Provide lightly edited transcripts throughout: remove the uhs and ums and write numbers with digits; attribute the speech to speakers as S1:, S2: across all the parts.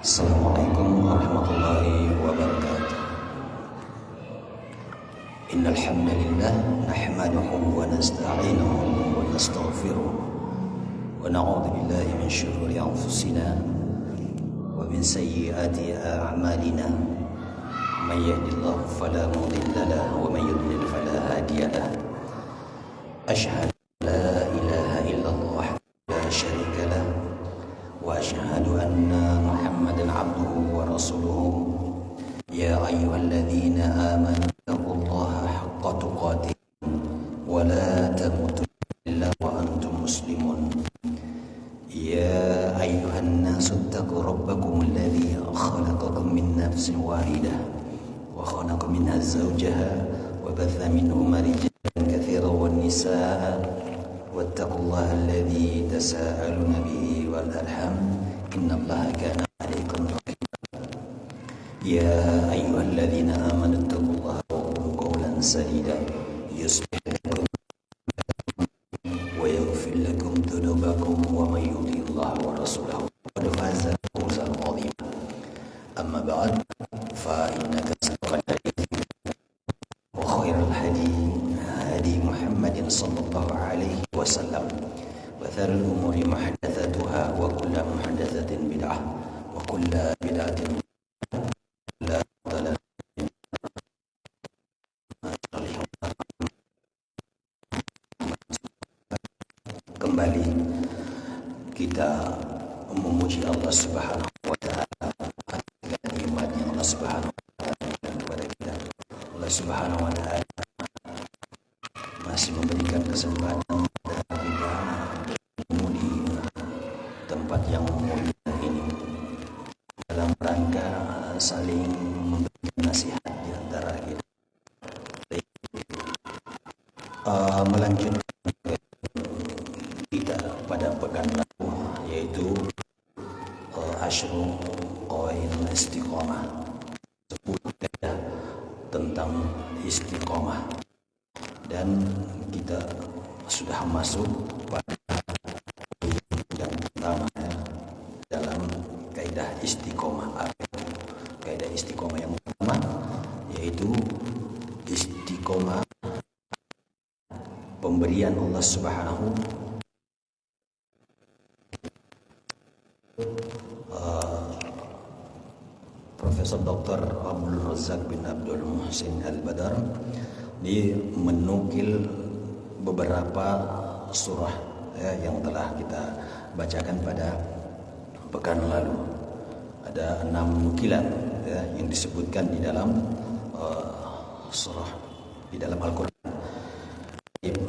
S1: Assalamualaikum warahmatullahi wabarakatuh. Innal hamdalillah nahmaduhu wa nasta'inuhu wa nastaghfiruh wa na'udzu billahi min shururi anfusina wa min sayyiati a'malina. May yahdihillahu fala mudilla lahu wa may yudlil fala hadiya lahu. Asyhadu an la ilaha illallah la syarika lahu wa asyhadu anna Muhammadan abduhu wa rasuluhu. Ya ayyuhalladzina amanu taqullaha haqqa tuqatih wa la tamutunna illa wa antum muslimun. Ya ayyuhan nasu taqu rabbakum alladzi khalaqakum min nafsin wahidah wa khalaqa minha zawjaha wa batha minhuma rijalan katsiran wan nisaa wattaqullaha alladzi tasaaluna bihi wal arham innallaha kana 'alaykum raqiba. Ya ayyuhalladzina amanu taqullaha wa qulu qawlan sadida yuslih lakum wa yaghfir lakum dhunubakum wa may yuti'illaha wa rasulahu faqad faza fawzan 'azima. Amma ba'd, fa innaka asdaqal hadithi wa khairal hadi Muhammadin sallallahu alaihi wasallam wa dzarul umuri muhadatsatuha wa kullu muhadatsatin bid'ah wa kullu bid'atin kembali kita memuji Allah Subhanahu wa taala atas nikmatnya Allah Subhanahu wa taala kepada kita. Allah Subhanahu wa taala masih memberikan kesempatan kepada kita bertemu di tempat yang mulia ini dalam rangka saling memberikan nasihat di antara kita. Melanjutkan kita pada pekan lalu, yaitu Asyru Qawaidul Istiqomah, 10 kaidah tentang istiqomah, dan kita sudah masuk pada yang pertama dalam kaidah istiqomah. Kaidah istiqomah yang pertama yaitu istiqomah pemberian Allah Subhanahu Profesor Dr. Abdul Razak bin Abdul Muhsin Al-Badar dia menukil beberapa surah yang telah kita bacakan pada pekan lalu. Ada 6 nukilan yang disebutkan di dalam surah di dalam Al-Quran.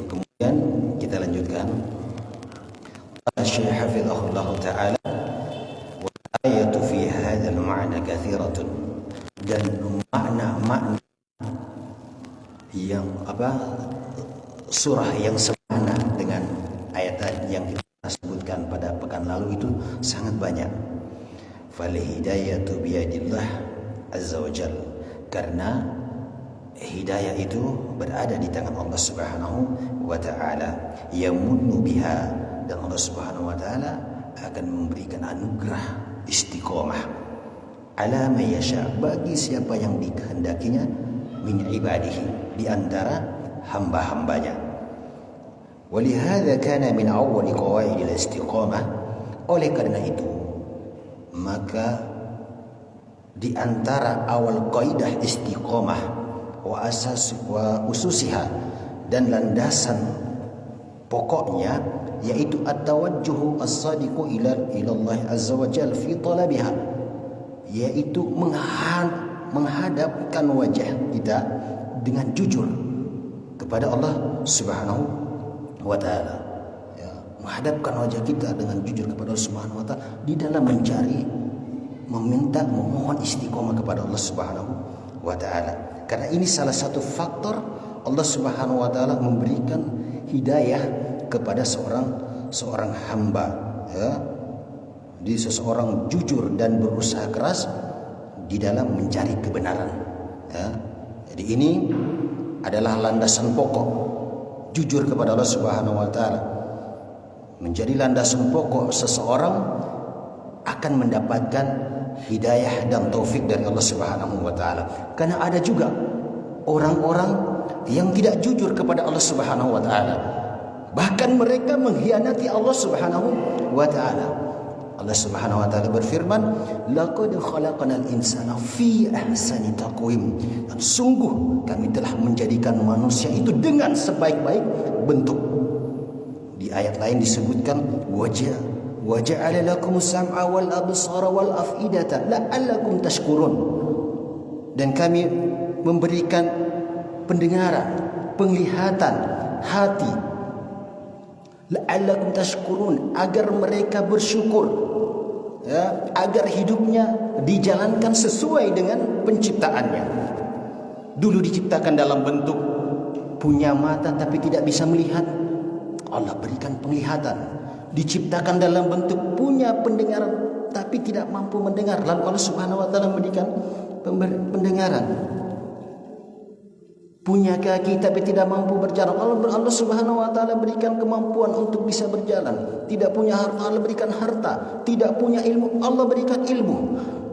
S1: Kemudian kita lanjutkan. Syekh hafizahullah ta'ala, wa ayatu fi hadzal ma'na katsiratun, dan makna-makna yang surah yang semakna dengan ayat yang kita sebutkan pada pekan lalu itu sangat banyak. Fal hidayatu biyadillah azza wa jalla, karena hidayah itu berada di tangan Allah Subhanahu wa taala. Yamunnu biha, dan Allah Subhanahu wa taala akan memberikan anugerah istiqomah ala may yasha, bagi siapa yang dikehendakinya, min ibadihi, di antara hamba-hambanya. Walihada kana min awwali qawaidil istiqamah, oleh karena itu maka di antara awal kaidah istiqamah wa asas wa ususiha, dan landasan pokoknya, yaitu at-tawajjuhu as-sadiqu ila Allah azza wa jalla fi talabiha, yaitu menghadapkan wajah kita dengan jujur kepada Allah Subhanahu wa taala. Menghadapkan wajah kita dengan jujur kepada Allah Subhanahu wa taala di dalam mencari, meminta, memohon istiqomah kepada Allah Subhanahu wa taala. Karena ini salah satu faktor Allah Subhanahu wa taala memberikan hidayah kepada seorang hamba, Jadi seseorang jujur dan berusaha keras di dalam mencari kebenaran, Jadi ini adalah landasan pokok, jujur kepada Allah Subhanahu wa taala. Menjadi landasan pokok seseorang akan akan mendapatkan hidayah dan taufik dari Allah Subhanahu wa taala. Karena ada juga orang-orang yang tidak jujur kepada Allah Subhanahu wa taala. Bahkan mereka mengkhianati Allah Subhanahu wa taala. Allah Subhanahu wa taala berfirman, "Laqad khalaqnal insana fi ahsani taqwim." Dan sungguh kami telah menjadikan manusia itu dengan sebaik-baik bentuk. Di ayat lain disebutkan waja'ala lakumus sam'a wal absara wal af'idata la'allakum tashkurun. Dan kami memberikan pendengaran, penglihatan, hati, la'allakum tashkurun, agar mereka bersyukur, ya, agar hidupnya dijalankan sesuai dengan penciptaannya. Dulu diciptakan dalam bentuk punya mata tapi tidak bisa melihat, Allah berikan penglihatan. Diciptakan dalam bentuk punya pendengaran tapi tidak mampu mendengar, lalu Allah Subhanahu wa taala memberikan pendengaran. Punya kaki tapi tidak mampu berjalan, Allah Subhanahu wa taala berikan kemampuan untuk bisa berjalan. Tidak punya harta, Allah berikan harta. Tidak punya ilmu, Allah berikan ilmu.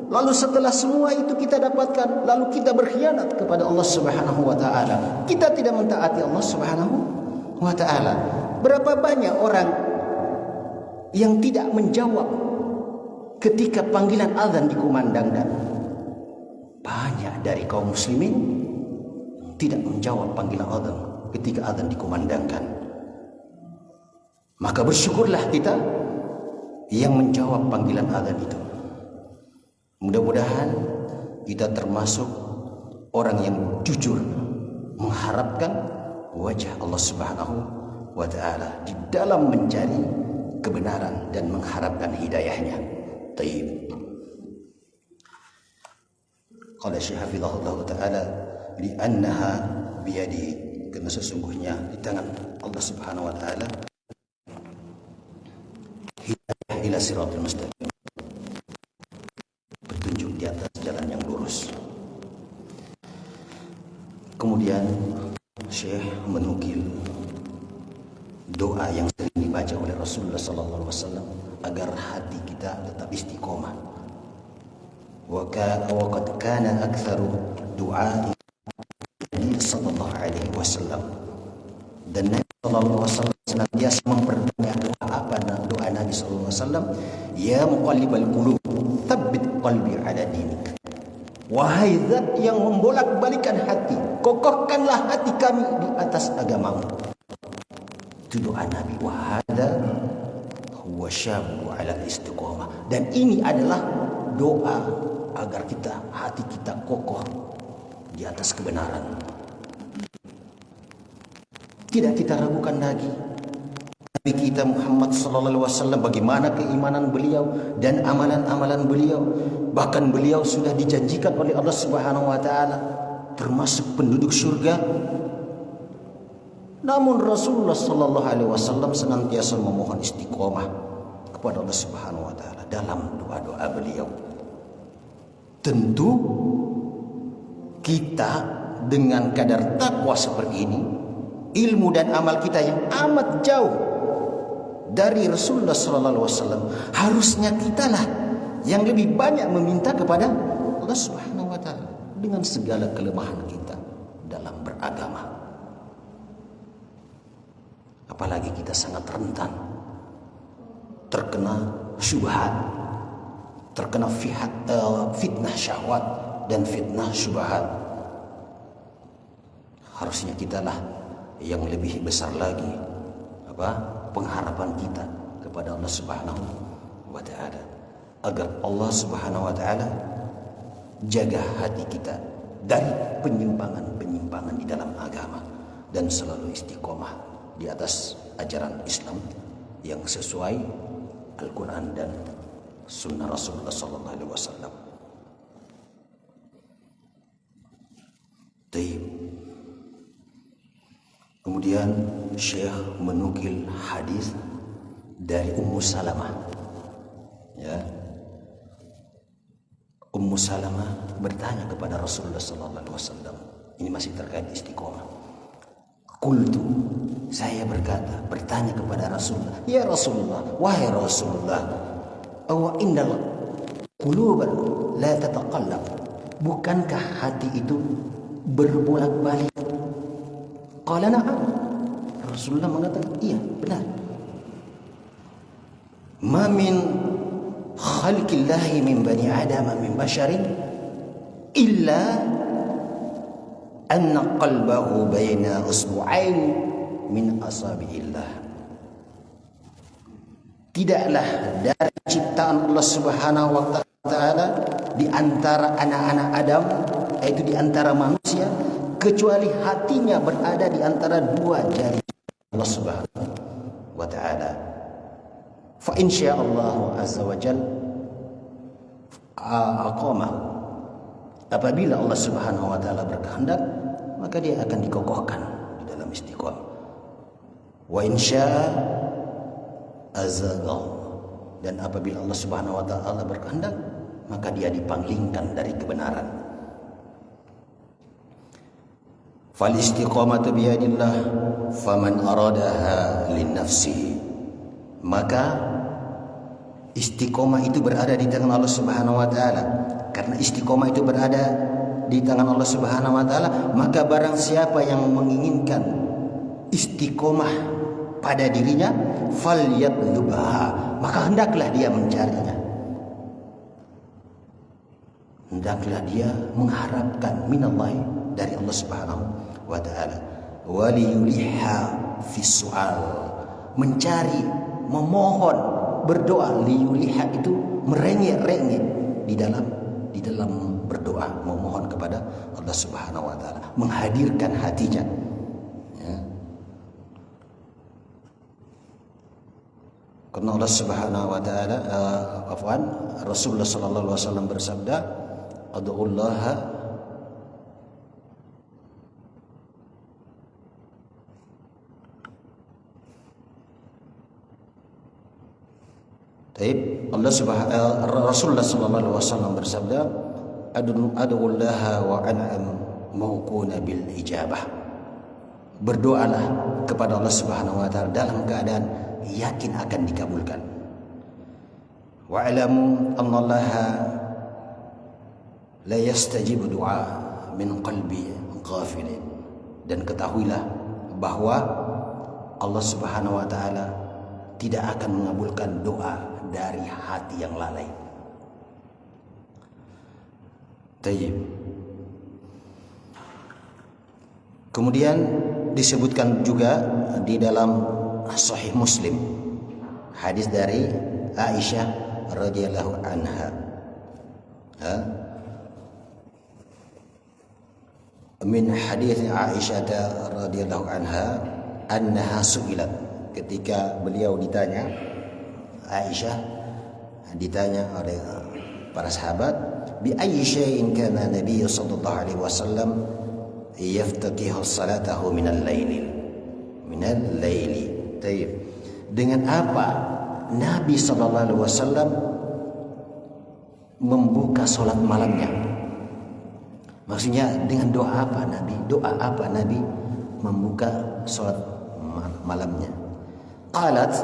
S1: Lalu setelah semua itu kita dapatkan, lalu kita berkhianat kepada Allah Subhanahu wa taala. Kita tidak mentaati Allah Subhanahu wa taala. Berapa banyak orang yang tidak menjawab ketika panggilan azan dikumandangkan? Banyak dari kaum muslimin tidak menjawab panggilan azan ketika azan dikumandangkan. Maka bersyukurlah kita yang menjawab panggilan azan itu. Mudah-mudahan kita termasuk orang yang jujur mengharapkan wajah Allah Subhanahu wa taala di dalam mencari kebenaran dan mengharapkan hidayahnya. Taib. Qala Syekh Hafizahullah taala li'annaha biyadihi, karena sesungguhnya di tangan Allah Subhanahu wa taala hidayah ila siratal mustaqim, petunjuk di atas jalan yang lurus. Kemudian Syekh menukil doa yang sering dibaca oleh Rasulullah sallallahu alaihi wasallam agar hati kita tetap istiqomah. Wa qad kana aktsaru du'a sallallahu alaihi wasallam, dan Nabi sallallahu alaihi wasallam senantiasa memperbanyak doa. Apa doa Nabi sallallahu alaihi wasallam? Ya muqallibal qulub, tsabbit qalbi ala dinik. Wahai zat yang membolak-balikan hati, kokohkanlah hati kami di atas agamamu. Itu doa Nabi. Wa hadza huwa syabu ala istiqamah, dan ini adalah doa agar hati kita kokoh di atas kebenaran. Tidak kita ragukan lagi Nabi kita Muhammad sallallahu alaihi wasallam, bagaimana keimanan beliau dan amalan-amalan beliau. Bahkan beliau sudah dijanjikan oleh Allah Subhanahu wa taala termasuk penduduk surga. Namun Rasulullah sallallahu alaihi wasallam senantiasa memohon istiqomah kepada Allah Subhanahu wa taala dalam doa-doa beliau. Tentu kita dengan kadar takwa seperti ini, ilmu dan amal kita yang amat jauh dari Rasulullah sallallahu alaihi wasallam, harusnya kitalah yang lebih banyak meminta kepada Allah Subhanahu wa taala dengan segala kelemahan kita dalam beragama. Apalagi kita sangat rentan terkena syubhat, terkena fitnah syahwat dan fitnah syubhat. Harusnya kitalah yang lebih besar lagi pengharapan kita kepada Allah Subhanahu wa taala, agar Allah Subhanahu wa taala jaga hati kita dari penyimpangan-penyimpangan di dalam agama dan selalu istiqomah di atas ajaran Islam yang sesuai Al-Quran dan Sunnah Rasulullah sallallahu alaihi wasallam. Kemudian Syekh menukil hadis dari Ummu Salamah. Ya. Ummu Salamah bertanya kepada Rasulullah sallallahu alaihi wasallam. Ini masih terkait istiqomah. Qultu, saya bertanya kepada Rasulullah, ya Rasulullah, wahai Rasulullah, awa innal quluban la tataqallab. Bukankah hati itu berbolak-balik? Qala na'am. Rasulullah mengatakan, iya, benar. Ma min khalqillahi min bani Adam min basharin illa anna qalbahu baina usbu'ain min asabi'illah. Tidaklah dari ciptaan Allah Subhanahu wa taala di antara anak-anak Adam, yaitu di antara manusia, kecuali hatinya berada di antara dua jari Allah Subhanahu wa taala. Fa insyaallah azza wa jalla aqamahu. Apabila Allah Subhanahu wa taala berkehendak, maka dia akan dikokohkan di dalam istiqamah. Wa insya'a azagha. Dan apabila Allah Subhanahu wa taala berkehendak, maka dia dipanglingkan dari kebenaran. Fal istiqamatu biyadillah faman aradaha li nafsihi. Maka istiqomah itu berada di tangan Allah Subhanahu wa taala. Karena istiqomah itu berada di tangan Allah Subhanahu wa taala, maka barang siapa yang menginginkan istiqomah pada dirinya, falyatlubha, maka hendaklah dia mencarinya. Hendaklah dia mengharapkan minallahi, dari Allah Subhanahu wa taala. Waliyuliha fi su'al, mencari, memohon, berdoa. Liyuliha itu merengek-rengek di dalam berdoa, memohon kepada Allah Subhanahu wa taala, menghadirkan hatinya. Ya. Karena Allah Subhanahu wa taala, Rasulullah sallallahu alaihi wasallam bersabda, "Ad'ullaha Rasulullah sallallahu alaihi wasallam bersabda, "Ad'ullaha wa an'am mauquna bil ijabah." Berdoalah kepada Allah Subhanahu wa taala dalam keadaan yakin akan dikabulkan. Wa'lamu annallaha la yastajibu du'a min qalbi ghafilin. Dan ketahuilah bahwa Allah Subhanahu wa taala tidak akan mengabulkan doa dari hati yang lalai. Tayyib. Kemudian disebutkan juga di dalam Sahih Muslim hadis dari Aisyah radhiyallahu anha. Min hadis Aisyah radhiyallahu anha annaha su'ilat, ketika beliau ditanya, Aisyah ditanya oleh para sahabat, bi ayyi syai'in kana Nabi sallallahu alaihi wasallam yaftatihu salatahu min al-laili. Dengan apa Nabi sallallahu alaihi wasallam membuka salat malamnya? Maksudnya dengan doa apa Nabi? Doa apa Nabi membuka salat malamnya? Qalat,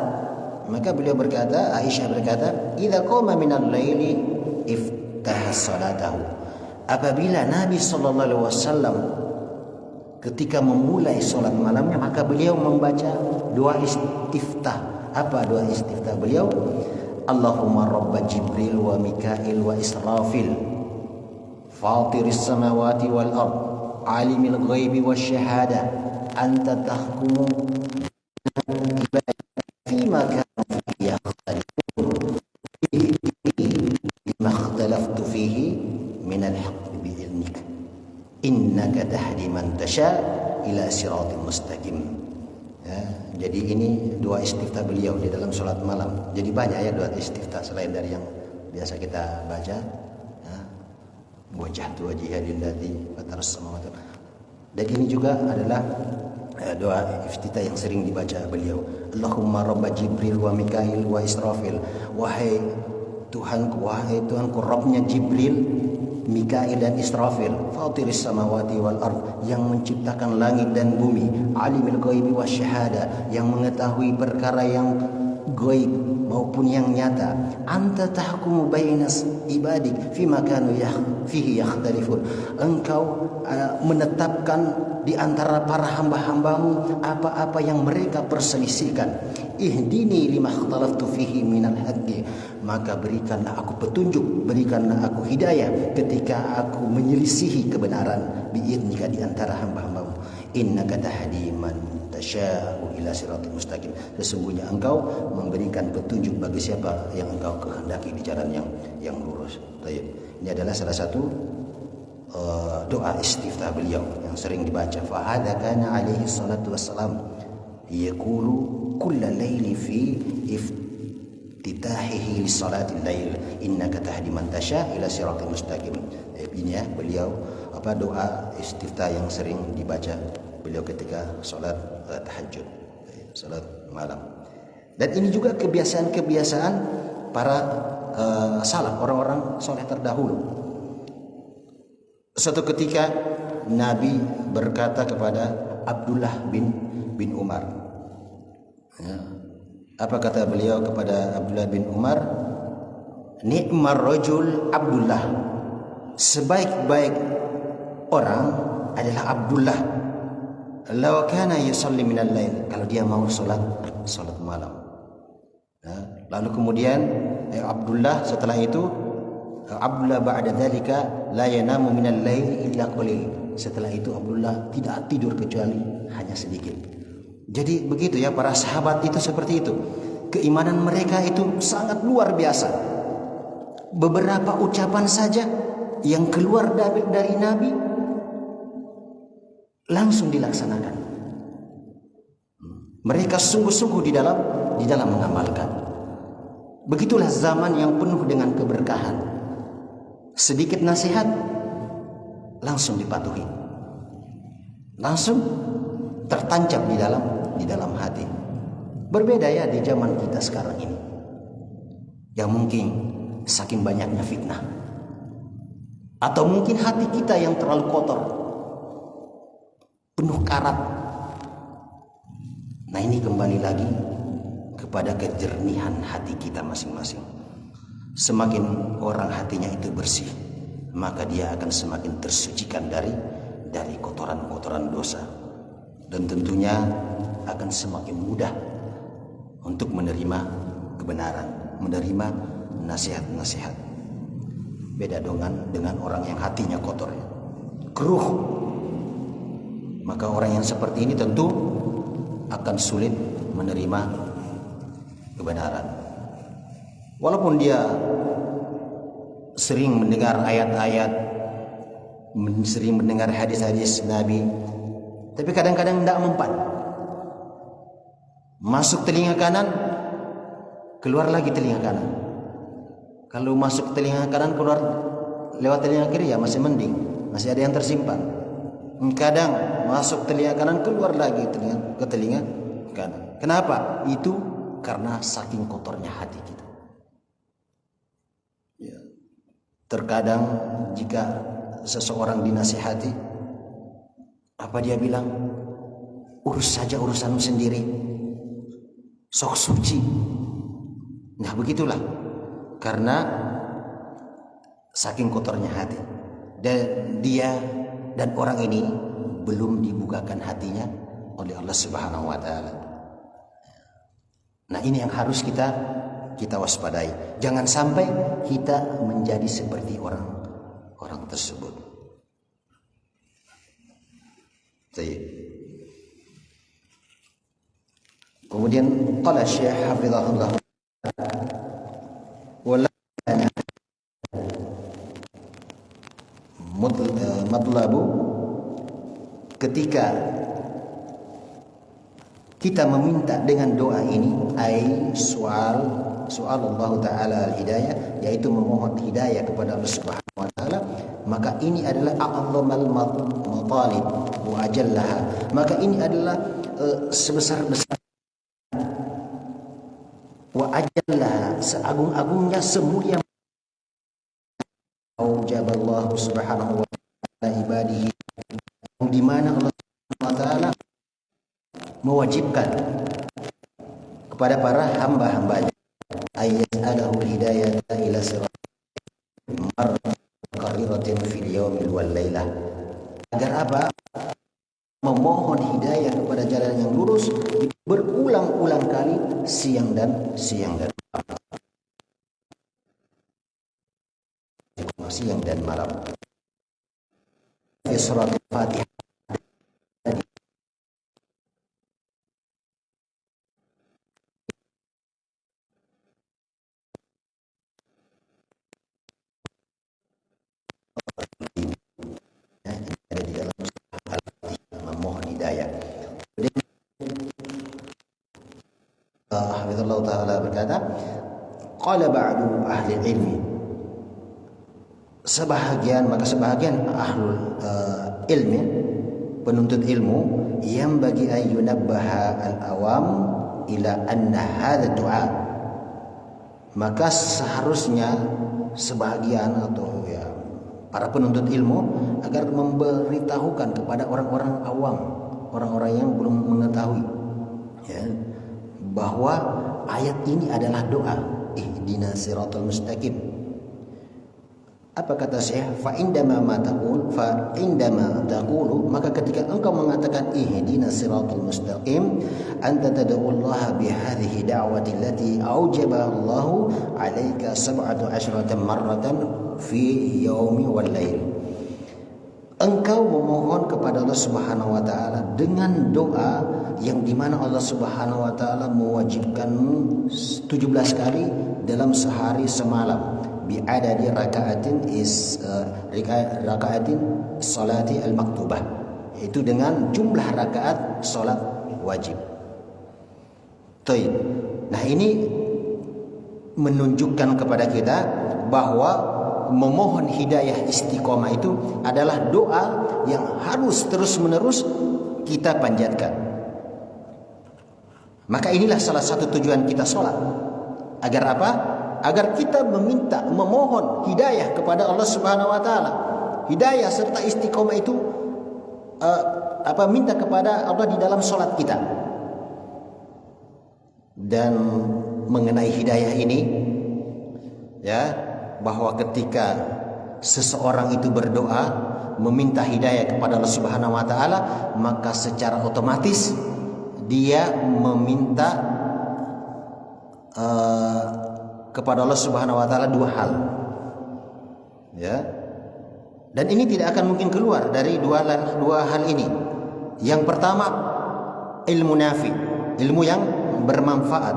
S1: maka beliau berkata, Aisyah berkata, "Idza qama minal laili iftaha salatahu." Apabila Nabi sallallahu alaihi wasallam ketika memulai salat malamnya, maka beliau membaca doa istiftah. Apa doa istiftah beliau? Allahumma rabba Jibril wa Mikail wa Israfil, fatiris samawati wal ard, alimil ghaibi wasyahada, anta tahkumu fima kanu fihi yakhtalifun bima ikhtalaftu fihi min al-haqq bi'ilmik innaka tahdi man tasha ila siratal mustaqim. Ya, jadi ini doa istiftah beliau di dalam salat malam. Jadi banyak ya doa istiftah selain dari yang biasa kita baca. Wajhatu wajhiya lillati fataras samawati. Dan ini juga adalah doa iftitah yang sering dibaca beliau. Allahumma rabba Jibril wa Mikail wa Israfil. Wahai Tuhanku, Rabbnya Jibril, Mikail dan Israfil, fatiris samawati wal ard, yang menciptakan langit dan bumi, alimil ghaibi wasyahada, yang mengetahui perkara yang ghaib maupun yang nyata. Anta tahkumu bainas ibadik fima kanu fihi yakhtalifun. Engkau menetapkan di antara para hamba-hambamu apa-apa yang mereka perselisihkan. Ihdini lima ikhtalaftu fihi minal haqqi. Maka berikanlah aku petunjuk, berikanlah aku hidayah ketika aku menyelisihi kebenaran biidnika di antara hamba-hambamu. Innaka tahdi man tasya'u ila siratal mustaqim. Sesungguhnya engkau memberikan petunjuk bagi siapa yang engkau kehendaki di jalan yang lurus. Baik. Ini adalah salah satu doa istiftah beliau yang sering dibaca. Fa hadza kana alaihi salatu wassalam yaqulu kulla laili fi iftitahihi li salatil lail innaka tahdi man tasya' ila siratal mustaqim. Ini ya beliau doa istiftah yang sering dibaca beliau ketika salat tahajud, salat malam. Dan ini juga kebiasaan-kebiasaan para salaf, orang-orang soleh terdahulu. Suatu ketika Nabi berkata kepada Abdullah bin Umar. Ya. Apa kata beliau kepada Abdullah bin Umar? Ni'mar rajul Abdullah. Sebaik-baik orang adalah Abdullah. Law kana yusalli minal lail. Kalau dia mau salat malam. Ya. Lalu kemudian Abdullah setelah itu Abdullah ba'da dzalika la yanamu minal lail illa qalil. Setelah itu Abdullah tidak tidur kecuali hanya sedikit. Jadi begitu ya, para sahabat itu seperti itu. Keimanan mereka itu sangat luar biasa. Beberapa ucapan saja yang keluar dari Nabi langsung dilaksanakan. Mereka sungguh-sungguh di dalam mengamalkan. Begitulah zaman yang penuh dengan keberkahan. Sedikit nasihat langsung dipatuhi, langsung tertancap di dalam hati. Berbeda ya di zaman kita sekarang ini, yang mungkin saking banyaknya fitnah, atau mungkin hati kita yang terlalu kotor, penuh karat. Nah, ini kembali lagi kepada kejernihan hati kita masing-masing. Semakin orang hatinya itu bersih, maka dia akan semakin tersucikan dari kotoran-kotoran dosa, dan tentunya akan semakin mudah untuk menerima kebenaran, menerima nasihat-nasihat. Beda dengan orang yang hatinya kotor, keruh. Maka orang yang seperti ini tentu akan sulit menerima kebenaran. Walaupun dia sering mendengar ayat-ayat, sering mendengar hadis-hadis Nabi, tapi kadang-kadang tidak mempan. Masuk telinga kanan, keluar lagi telinga kanan. Kalau masuk telinga kanan, keluar lewat telinga kiri, ya masih mending, masih ada yang tersimpan. Kadang masuk telinga kanan, keluar lagi ke telinga kanan. Kenapa? Itu karena saking kotornya hati kita. Ya. Terkadang jika seseorang dinasihati, apa dia bilang? Urus saja urusanmu sendiri, sok suci. Nah begitulah, karena saking kotornya hati. Dan dia dan orang ini belum dibukakan hatinya oleh Allah Subhanahu wa taala. Nah, ini yang harus kita waspadai. Jangan sampai kita menjadi seperti orang tersebut. Kemudian qala Syekh hafizahullah wala matlabu, ketika kita meminta dengan doa ini, ai soal Allah Ta'ala al-hidayah, yaitu memohon hidayah kepada Allah Subhanahu wa Ta'ala, maka ini adalah a'zamal matalib wa ajallaha. Maka ini adalah sebesar-besar wa ajallaha, seagung-agungnya, semulia. Aujaballahu Subhanahu wa Ta'ala ibadihi, di mana Allah Subhanahu wa Ta'ala mewajibkan kepada para hamba-hambanya, ayyas'alahu hidayata ila sirat marqariratin fil yaumil wal lailah. Agar apa? Memohon hidayah kepada jalan yang lurus berulang-ulang kali siang dan malam. Di surat Al-Fatihah ada di dalam memohon hidayah. Hafizallahu ta'ala berkata, qala ba'du ahli ilmi, sebahagian ahlul ilmi, penuntut ilmu, yang bagi ayyunabbaha al-awam ila anna hadha du'a, maka seharusnya sebahagian atau ya para penuntut ilmu agar memberitahukan kepada orang-orang awam, orang-orang yang belum mengetahui, ya, bahwa ayat ini adalah doa, ihdinas siratal mustaqim. Apa kata Syekh? Fa indama taqulu, maka ketika engkau mengatakan ihdinas siratal mustaqim, anta tad'ullaha bihadhihi da'wati allati aujabaha Allahu 'alaika 17 marratan fi yaumi wal lail. Engkau memohon kepada Allah Subhanahu wa taala dengan doa yang dimana Allah Subhanahu wa taala mewajibkan 17 kali dalam sehari semalam, bi'adadi raka'atin salati al-maktubah, yaitu dengan jumlah rakaat salat wajib. Nah, ini menunjukkan kepada kita bahwa memohon hidayah istiqomah itu adalah doa yang harus terus-menerus kita panjatkan. Maka inilah salah satu tujuan kita sholat. Agar apa? Agar kita memohon hidayah kepada Allah Subhanahu wa taala. Hidayah serta istiqomah itu minta kepada Allah di dalam sholat kita. Dan mengenai hidayah ini, ya, bahwa ketika seseorang itu berdoa meminta hidayah kepada Allah Subhanahu wa taala, maka secara otomatis dia meminta kepada Allah Subhanahu wa taala dua hal. Ya. Dan ini tidak akan mungkin keluar dari dua hal ini. Yang pertama, ilmu nafi, ilmu yang bermanfaat.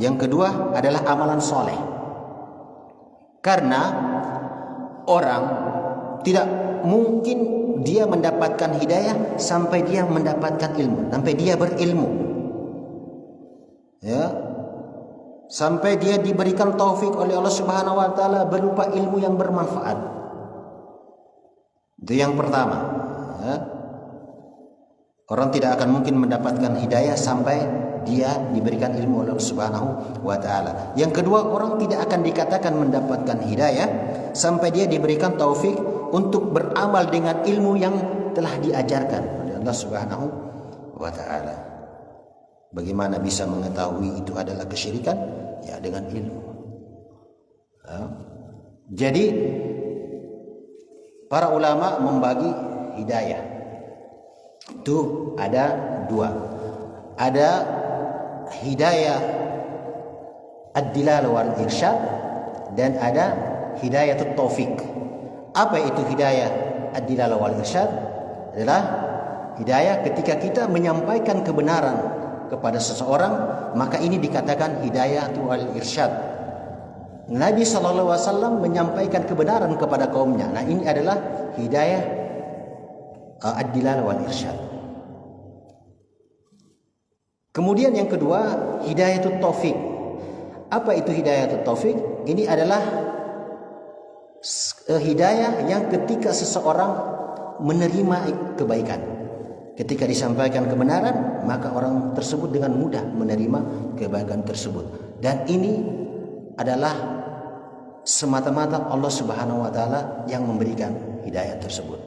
S1: Yang kedua adalah amalan soleh. Karena orang tidak mungkin dia mendapatkan hidayah sampai dia mendapatkan ilmu, sampai dia berilmu, ya, sampai dia diberikan taufik oleh Allah Subhanahu wa taala berupa ilmu yang bermanfaat. Itu yang pertama, ya. Orang tidak akan mungkin mendapatkan hidayah sampai dia diberikan ilmu oleh Allah Subhanahu wa taala. Yang kedua, orang tidak akan dikatakan mendapatkan hidayah sampai dia diberikan taufik untuk beramal dengan ilmu yang telah diajarkan oleh Allah Subhanahu wa taala. Bagaimana bisa mengetahui itu adalah kesyirikan? Ya, dengan ilmu. Ya. Jadi para ulama membagi hidayah itu ada dua. Ada hidayah ad-dilalah wal irsyad dan ada hidayah taufik. Apa itu hidayah ad-dilalah wal irsyad? Adalah hidayah ketika kita menyampaikan kebenaran kepada seseorang, maka ini dikatakan hidayah wal irsyad. Nabi SAW menyampaikan kebenaran kepada kaumnya. Nah, ini adalah hidayah ad-dilalah wal irsyad. Kemudian yang kedua, hidayatut taufik. Apa itu hidayatut taufik? Ini adalah hidayah yang ketika seseorang menerima kebaikan, ketika disampaikan kebenaran, maka orang tersebut dengan mudah menerima kebaikan tersebut. Dan ini adalah semata-mata Allah Subhanahu wa taala yang memberikan hidayah tersebut.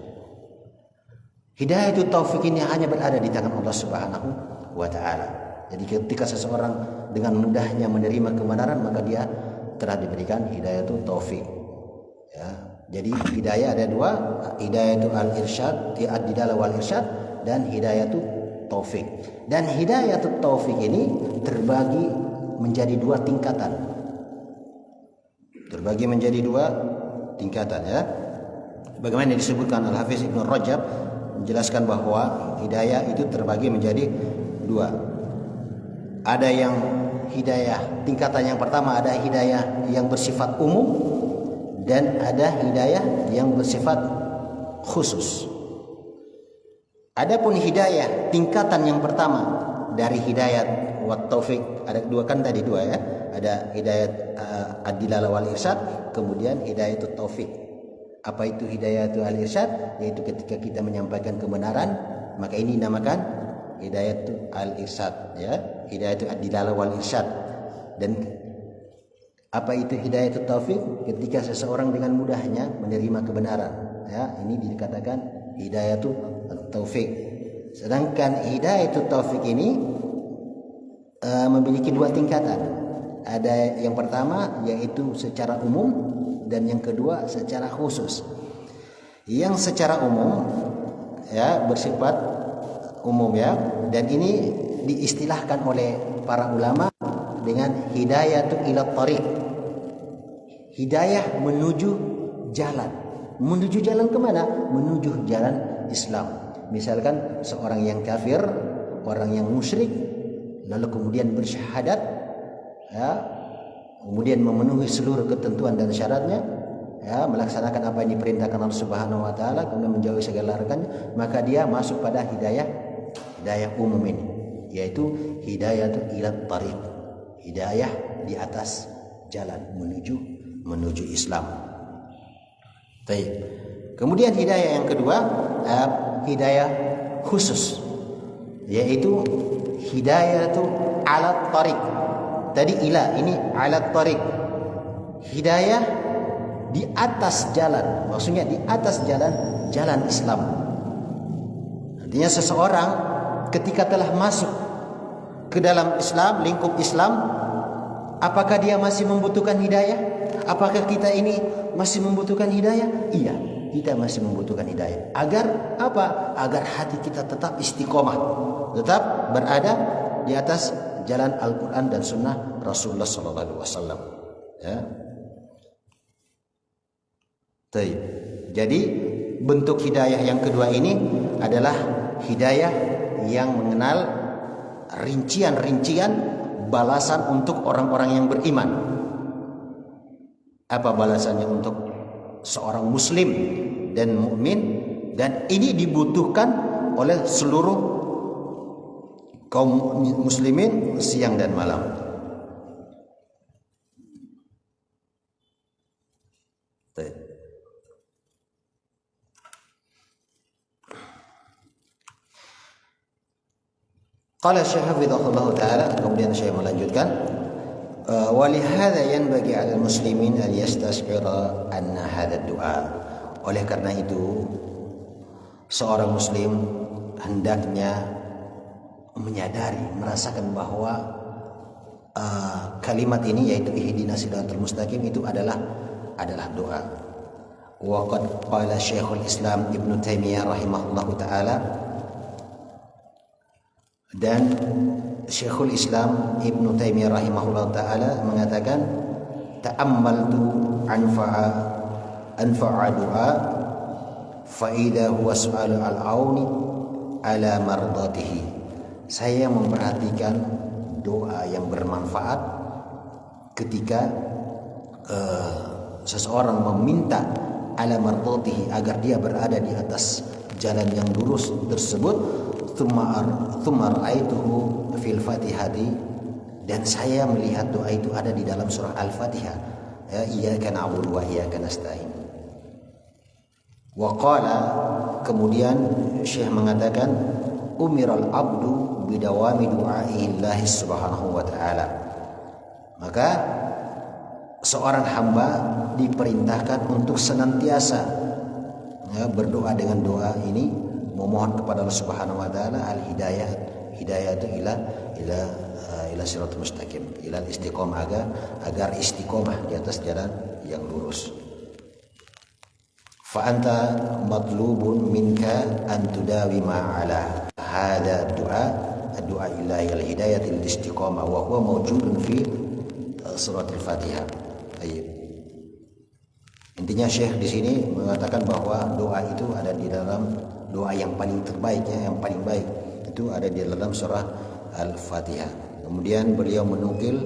S1: Hidayatut taufik ini hanya berada di tangan Allah Subhanahu wa taala. Jadi ketika seseorang dengan mudahnya menerima kebenaran, maka dia telah diberikan hidayatul taufik. Ya. Jadi hidayah ada dua, hidayatul al-irsyad, ad-dilalah wal irsyad, dan hidayatul taufik. Dan hidayatul taufik ini terbagi menjadi dua tingkatan. Terbagi menjadi dua tingkatan, ya. Bagaimana disebutkan Al-Hafiz Ibnu Rajab menjelaskan bahwa hidayah itu terbagi menjadi dua. Ada yang hidayah tingkatan yang pertama, ada hidayah yang bersifat umum dan ada hidayah yang bersifat khusus. Adapun hidayah tingkatan yang pertama dari hidayat wat taufik, ada dua kan tadi dua, ya. Ada hidayat ad-dilalah wal irsyad, kemudian hidayatul taufik. Apa itu hidayatul al-irsyad? Yaitu ketika kita menyampaikan kebenaran, maka ini dinamakan hidayatul al-irsyad, ya. Hidayatul ad-dilalah wal irsyad. Dan apa itu hidayatul taufik? Ketika seseorang dengan mudahnya menerima kebenaran, ya. Ini dikatakan hidayatul taufik. Sedangkan hidayatul taufik ini memiliki dua tingkatan. Ada yang pertama yaitu secara umum, dan yang kedua secara khusus. Yang secara umum, ya, bersifat umum, ya, dan ini diistilahkan oleh para ulama dengan hidayatu ila tariq. Hidayah menuju jalan. Menuju jalan kemana? Menuju jalan Islam. Misalkan seorang yang kafir, orang yang musyrik, lalu kemudian bersyahadat, ya, kemudian memenuhi seluruh ketentuan dan syaratnya, ya, melaksanakan apa yang diperintahkan Allah Subhanahu wa taala, kemudian menjauhi segala larangan, maka dia masuk pada hidayah umum ini, yaitu hidayatul ila tariq. Hidayah di atas jalan menuju Islam. Baik. Kemudian hidayah yang kedua, hidayah khusus, yaitu hidayatul ala tariq. Tadi ila, ini ala tariq. Hidayah di atas jalan, maksudnya di atas jalan Islam. Artinya seseorang ketika telah masuk ke dalam Islam, lingkup Islam, apakah dia masih membutuhkan hidayah? Apakah kita ini masih membutuhkan hidayah? Iya, kita masih membutuhkan hidayah. Agar apa? Agar hati kita tetap istiqomah, tetap berada di atas jalan Al-Quran dan Sunnah Rasulullah SAW. Ya. Jadi bentuk hidayah yang kedua ini adalah hidayah yang mengenal rincian-rincian balasan untuk orang-orang yang beriman. Apa balasannya untuk seorang muslim dan mukmin, dan ini dibutuhkan oleh seluruh kaum muslimin siang dan malam. Qala Syekh hafizahullah taala, kemudian Syekh melanjutkan, wa li hadza yanbaghi 'ala al-muslimin an yastash'ira anna hadha ad-du'a. Oleh karena itu seorang muslim hendaknya menyadari, merasakan bahwa kalimat ini, yaitu ihdinas siratal mustaqim, itu adalah doa. Wa qad qala Syekhul Islam Ibnu Taimiyah rahimahullahu taala, dan Syekhul Islam Ibnu Taimiyah rahimahullahu taala mengatakan, ta'ammaltu anfa'a du'a fa idza huwa su'alu al-auni ala mardatihi. Saya memperhatikan doa yang bermanfaat ketika seseorang meminta ala mardatihi, agar dia berada di atas jalan yang lurus tersebut. Tsumma ra'aituhu fil Fatihati, dan saya melihat doa itu ada di dalam surah Al-Fatihah, ya, iyyaka na'budu wa iyyaka nasta'in. Wa qala, kemudian Syekh mengatakan, umiral abdu bidawami du'aillahi subhanahu wa ta'ala. Maka seorang hamba diperintahkan untuk senantiasa, ya, berdoa dengan doa ini, memohon kepada Allah Subhanahu wa taala al-hidayah, hidayah itu ila siratal mustaqim, ila istiqomah, agar istiqomah di atas jalan yang lurus. Fa anta matlubun minka an tudawima ala hadha doa ilahi al-hidayah lil istiqamah wa huwa mawjudun fi surat al-Fatihah. Intinya Syekh di sini mengatakan bahwa doa itu ada di dalam doa yang paling terbaik, yang paling baik itu ada di dalam surah Al-Fatihah. Kemudian beliau menukil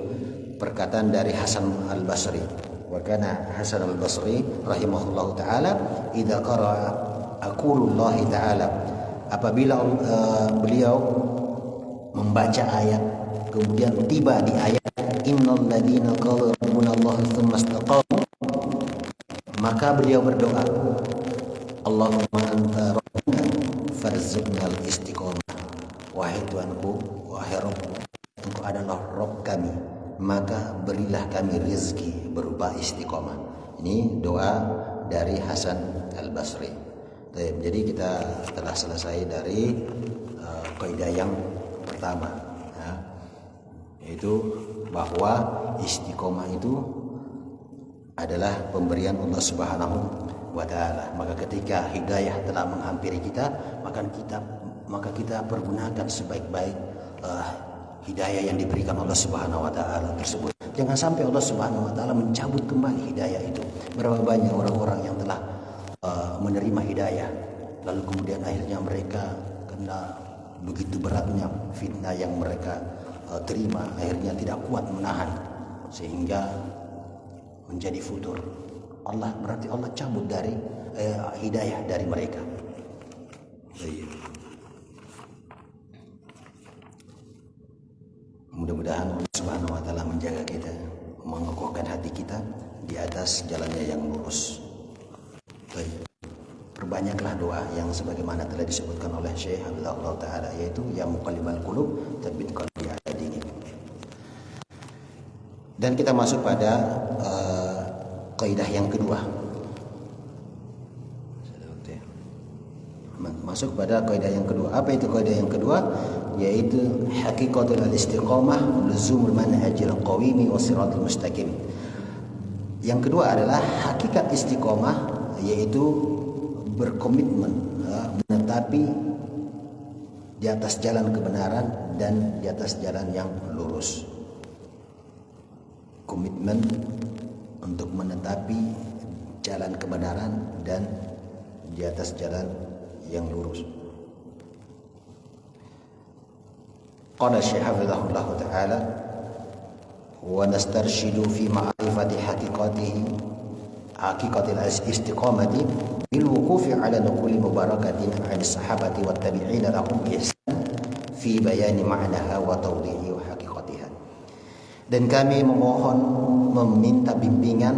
S1: perkataan dari Hasan Al-Basri. Wa kana Hasan Al-Basri rahimahullahu taala idza qara'a aqulullah taala, apabila beliau membaca ayat kemudian tiba di ayat innal ladzina qalu rabbunallahu tsumma istaqamu, maka beliau berdoa, Allahumma anta rabbuna farzuqnal istiqomah, wahai Tuhanku, wahai Rabbku, Engkau adalah Rabb kami, maka berilah kami rezeki berupa istiqomah. Ini doa dari Hasan Al-Basri. Jadi kita telah selesai dari kaidah yang pertama, yaitu bahwa istiqomah itu adalah pemberian Allah Subhanahu wa taala. Maka ketika hidayah telah menghampiri kita, maka kita pergunakan sebaik-baik hidayah yang diberikan Allah Subhanahu wa taala tersebut. Jangan sampai Allah Subhanahu wa taala mencabut kembali hidayah itu. Berapa banyak orang-orang yang telah menerima hidayah lalu kemudian akhirnya mereka kena begitu beratnya fitnah yang mereka terima, akhirnya tidak kuat menahan sehingga menjadi futur. Berarti Allah cabut dari hidayah dari mereka. Mudah-mudahan Allah Subhanahu wa taala menjaga kita, mengokohkan hati kita di atas jalannya yang lurus. Perbanyaklah doa yang sebagaimana telah disebutkan oleh Syekh Allah taala, yaitu ya muqallibal qulub tsabbit qalbi ala dinik. Dan kita masuk pada kaidah yang kedua. Masuk pada kaidah yang kedua. Apa itu kaidah yang kedua? Yaitu haqiqatul istiqamah luzumul manhajil qawimi wasiratul mustaqim. Yang kedua adalah hakikat istiqamah, yaitu berkomitmen menetapi di atas jalan kebenaran dan di atas jalan yang lurus. Komitmen untuk menetapi jalan kebenaran dan di atas jalan yang lurus. Qala Syekh hafizahullah taala wa nastarshidu fi ma'rifati haqiqatil istiqamati bil wuqufi ala nuquli mubarakatin 'an sahabati wat tabi'in lahum ihsan fi bayani ma'naha wa tawdihi wa haqiqatiha. Dan kami meminta bimbingan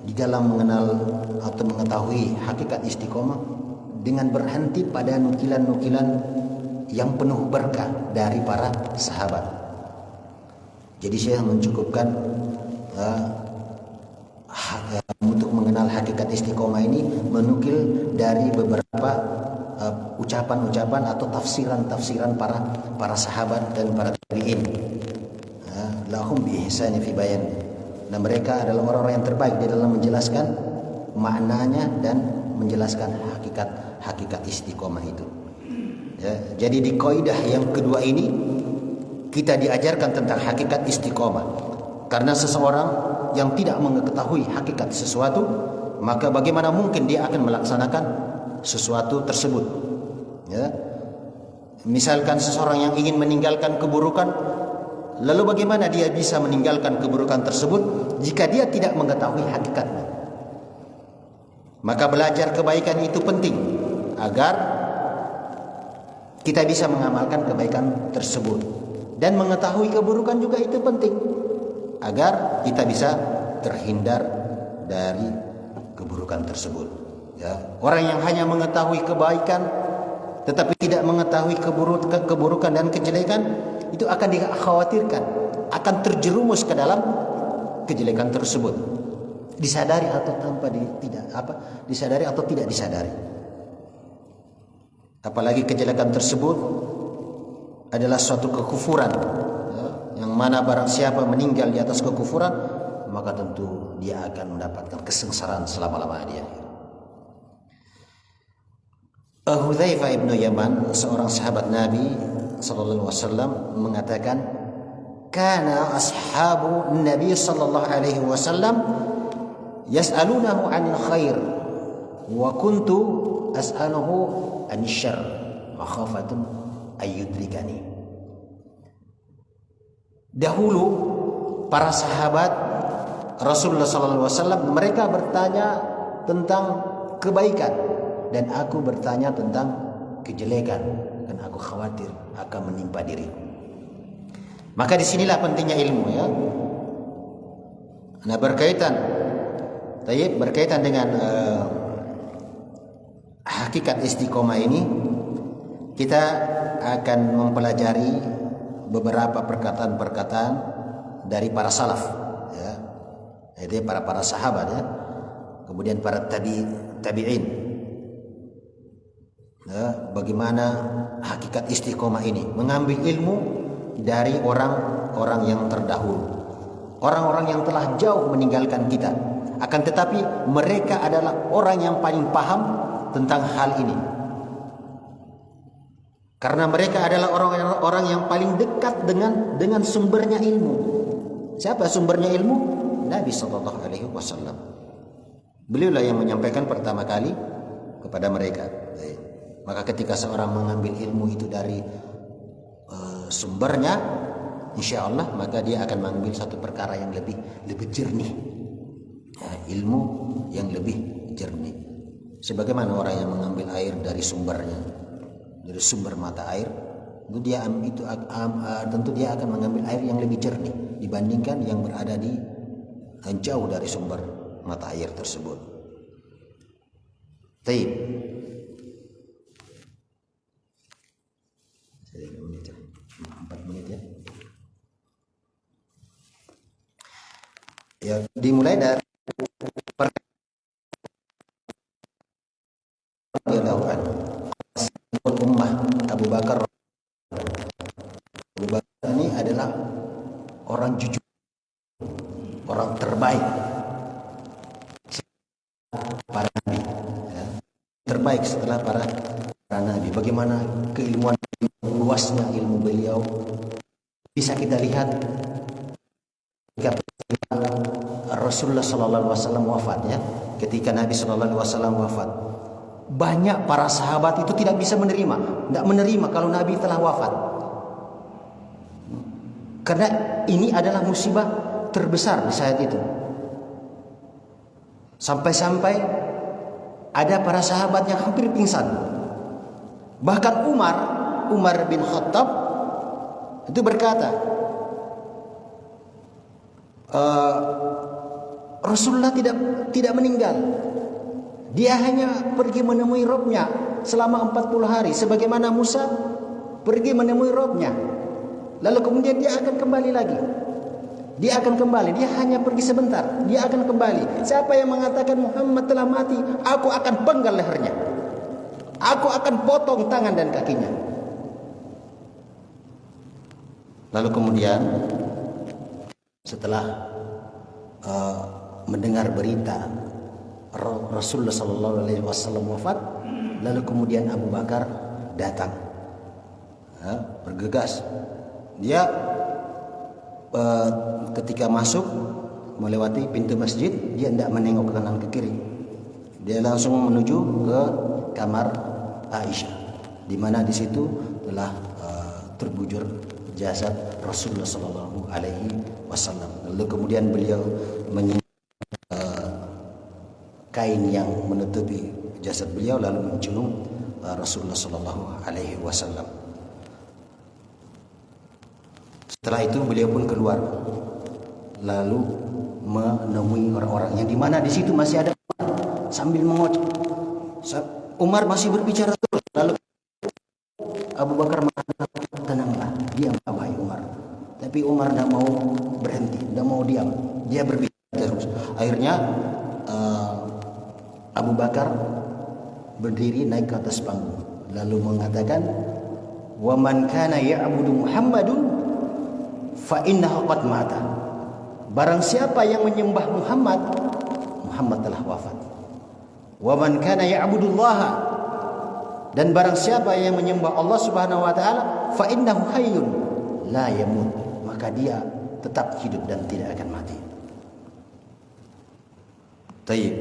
S1: di dalam mengenal atau mengetahui hakikat istiqomah dengan berhenti pada nukilan-nukilan yang penuh berkah dari para sahabat. Jadi saya mencukupkan untuk mengenal hakikat istiqomah ini menukil dari beberapa ucapan-ucapan atau tafsiran-tafsiran para sahabat dan para tabi'in. Lahum bi ihsani fi bayan. Dan mereka adalah orang-orang yang terbaik di dalam menjelaskan maknanya dan menjelaskan hakikat istiqomah itu. Ya, jadi di kaidah yang kedua ini kita diajarkan tentang hakikat istiqomah. Karena seseorang yang tidak mengetahui hakikat sesuatu, maka bagaimana mungkin dia akan melaksanakan sesuatu tersebut? Ya. Misalkan seseorang yang ingin meninggalkan keburukan, lalu bagaimana dia bisa meninggalkan keburukan tersebut jika dia tidak mengetahui hakikatnya? Maka belajar kebaikan itu penting agar kita bisa mengamalkan kebaikan tersebut, dan mengetahui keburukan juga itu penting agar kita bisa terhindar dari keburukan tersebut. Ya, orang yang hanya mengetahui kebaikan tetapi tidak mengetahui keburukan dan kejelekan, itu akan dikhawatirkan akan terjerumus ke dalam kejelekan tersebut, disadari atau disadari atau tidak disadari. Apalagi kejelekan tersebut
S2: adalah suatu kekufuran, ya, yang mana barang siapa meninggal di atas kekufuran, maka tentu dia akan mendapatkan kesengsaraan selama-lamanya di akhir. Hudzaifah ibnu Yaman, seorang sahabat Nabi sallallahu alaihi wasallam, mengatakan, "Kana ashabu Nabi sallallahu alaihi wasallam yas'alunahu 'anil khair wa kuntu as'aluhu 'anil syarr wa khafatun ayyudrikani." Dahulu para sahabat Rasulullah sallallahu alaihi wasallam, mereka bertanya tentang kebaikan dan aku bertanya tentang kejelekan, dan aku khawatir akan menimpa diriku. Maka disinilah pentingnya ilmu, ya. Nah, berkaitan dengan hakikat istiqomah ini, kita akan mempelajari beberapa perkataan-perkataan dari para salaf, ya, yaitu para sahabat, ya, kemudian para tabi'in. Ya, bagaimana hakikat istiqomah ini, mengambil ilmu dari orang-orang yang terdahulu, orang-orang yang telah jauh meninggalkan kita, akan tetapi mereka adalah orang yang paling paham tentang hal ini, karena mereka adalah orang-orang yang paling dekat dengan sumbernya ilmu. Siapa sumbernya ilmu? Nabi sallallahu alaihi wasallam. Beliaulah yang menyampaikan pertama kali kepada mereka. Maka ketika seorang mengambil ilmu itu dari sumbernya, insya Allah maka dia akan mengambil satu perkara yang lebih jernih, ya, ilmu yang lebih jernih. Sebagaimana orang yang mengambil air dari sumbernya, dari sumber mata air, tentu dia akan mengambil air yang lebih jernih dibandingkan yang berada di jauh dari sumber mata air tersebut. Taib. 4 menit, ya. Ya, dimulai dari ummah Abu Bakar. Abu Bakar ini adalah orang jujur, orang terbaik para nabi, ya. Terbaik setelah para nabi. Bagaimana keilmuan, luasnya ilmu beliau bisa kita lihat ketika Rasulullah sallallahu alaihi wasallam wafat, ya. Ketika Nabi sallallahu alaihi wasallam wafat, banyak para sahabat itu tidak menerima kalau Nabi telah wafat. Karena ini adalah musibah terbesar di saat itu. Sampai-sampai ada para sahabat yang hampir pingsan. Bahkan Umar bin Khattab itu berkata, Rasulullah tidak meninggal. Dia hanya pergi menemui Robnya selama 40 hari, sebagaimana Musa pergi menemui Robnya. Lalu kemudian dia akan kembali lagi. Dia akan kembali. Dia hanya pergi sebentar. Dia akan kembali. Siapa yang mengatakan Muhammad telah mati, aku akan penggal lehernya. Aku akan potong tangan dan kakinya. Lalu kemudian setelah mendengar berita Rasulullah sallallahu alaihi wasallam wafat, lalu kemudian Abu Bakar datang, bergegas. Dia ketika masuk melewati pintu masjid, dia tidak menengok ke kanan ke kiri. Dia langsung menuju ke kamar Aisyah, di mana di situ telah terbujur jasad Rasulullah sallallahu alaihi wasallam. Lalu kemudian beliau kain yang menutupi jasad beliau, lalu mencium Rasulullah sallallahu alaihi wasallam. Setelah itu beliau pun keluar, lalu menemui orang-orang yang di mana di situ masih ada Umar, sambil mengocok. Umar masih berbicara terus. Lalu Abu Bakar mengatakan, tenanglah, diam wahai Umar. Tapi Umar tidak mau berhenti, tidak mau diam. Dia berbicara terus. Akhirnya Abu Bakar berdiri naik ke atas panggung, lalu mengatakan, wa man kana ya'budu Muhammadun fa innahu qad mata. Barang siapa yang menyembah Muhammad, Muhammad telah wafat. Wa man kana ya'budullaha, dan barang siapa yang menyembah Allah Subhanahu wa taala, fa innahu hayyun la yamut, maka dia tetap hidup dan tidak akan mati. Taib.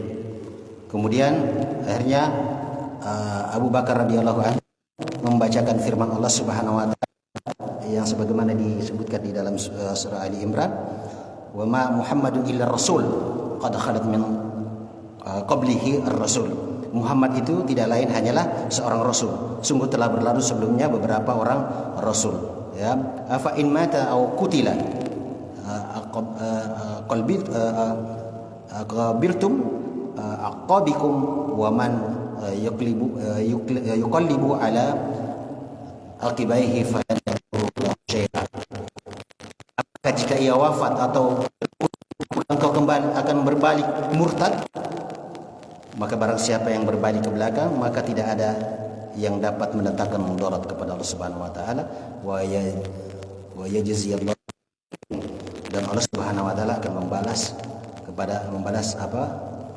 S2: Kemudian akhirnya Abu Bakar radhiyallahu anhu membacakan firman Allah Subhanahu wa taala yang sebagaimana disebutkan di dalam surah Ali Imran, wa ma Muhammadun illa rasul qad khalat min qablihi ar-rasul. Muhammad itu tidak lain hanyalah seorang rasul, sungguh telah berlalu sebelumnya beberapa orang rasul, ya. Afa in mata aw qutila qabiltum aqabikum wa man yuqallibu ala aqibaihi falan yadurru syai'an. Apakah jika ia wafat atau engkau kembali akan berbalik murtad, maka barang siapa yang berbalik ke belakang, maka tidak ada yang dapat mendatangkan mudarat kepada Allah Subhanahu wa taala. Wa yajziyallahu, dan Allah Subhanahu wa taala akan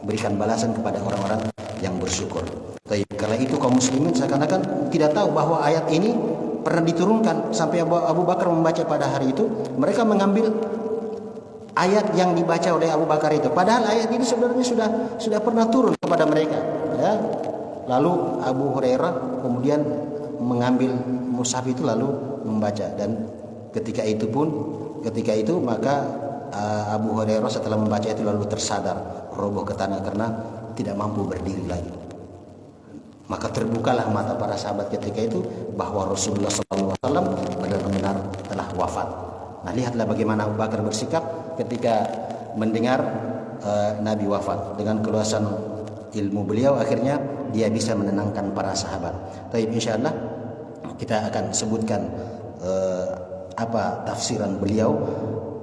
S2: berikan balasan kepada orang-orang yang bersyukur. Tapi kala itu kaum muslimin seakan-akan tidak tahu bahwa ayat ini pernah diturunkan, sampai Abu Bakar membaca pada hari itu. Mereka mengambil ayat yang dibaca oleh Abu Bakar itu, padahal ayat ini sebenarnya sudah pernah turun kepada mereka, ya. Lalu Abu Hurairah kemudian mengambil mushaf itu lalu membaca, dan ketika itu maka Abu Hurairah setelah membaca itu lalu tersadar, roboh ke tanah karena tidak mampu berdiri lagi. Maka terbukalah mata para sahabat ketika itu bahwa Rasulullah SAW benar-benar telah wafat. Nah, lihatlah bagaimana Abu Bakar bersikap ketika mendengar Nabi wafat. Dengan keluasan ilmu beliau, akhirnya dia bisa menenangkan para sahabat. Tapi insyaallah kita akan sebutkan apa tafsiran beliau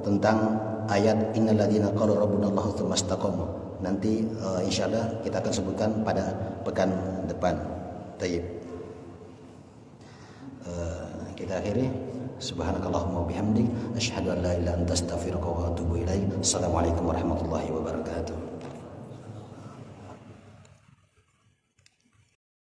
S2: tentang ayat innalladzina qalu rabbunallahu tsumma istaqamu. Nanti insyaallah kita akan sebutkan pada pekan depan. Tayyib. Kita akhiri. Subhanakallahumma wabihamdik asyhadu an la ilaha illa anta astaghfiruka wa atubu ilaik. Assalamualaikum warahmatullahi wabarakatuh.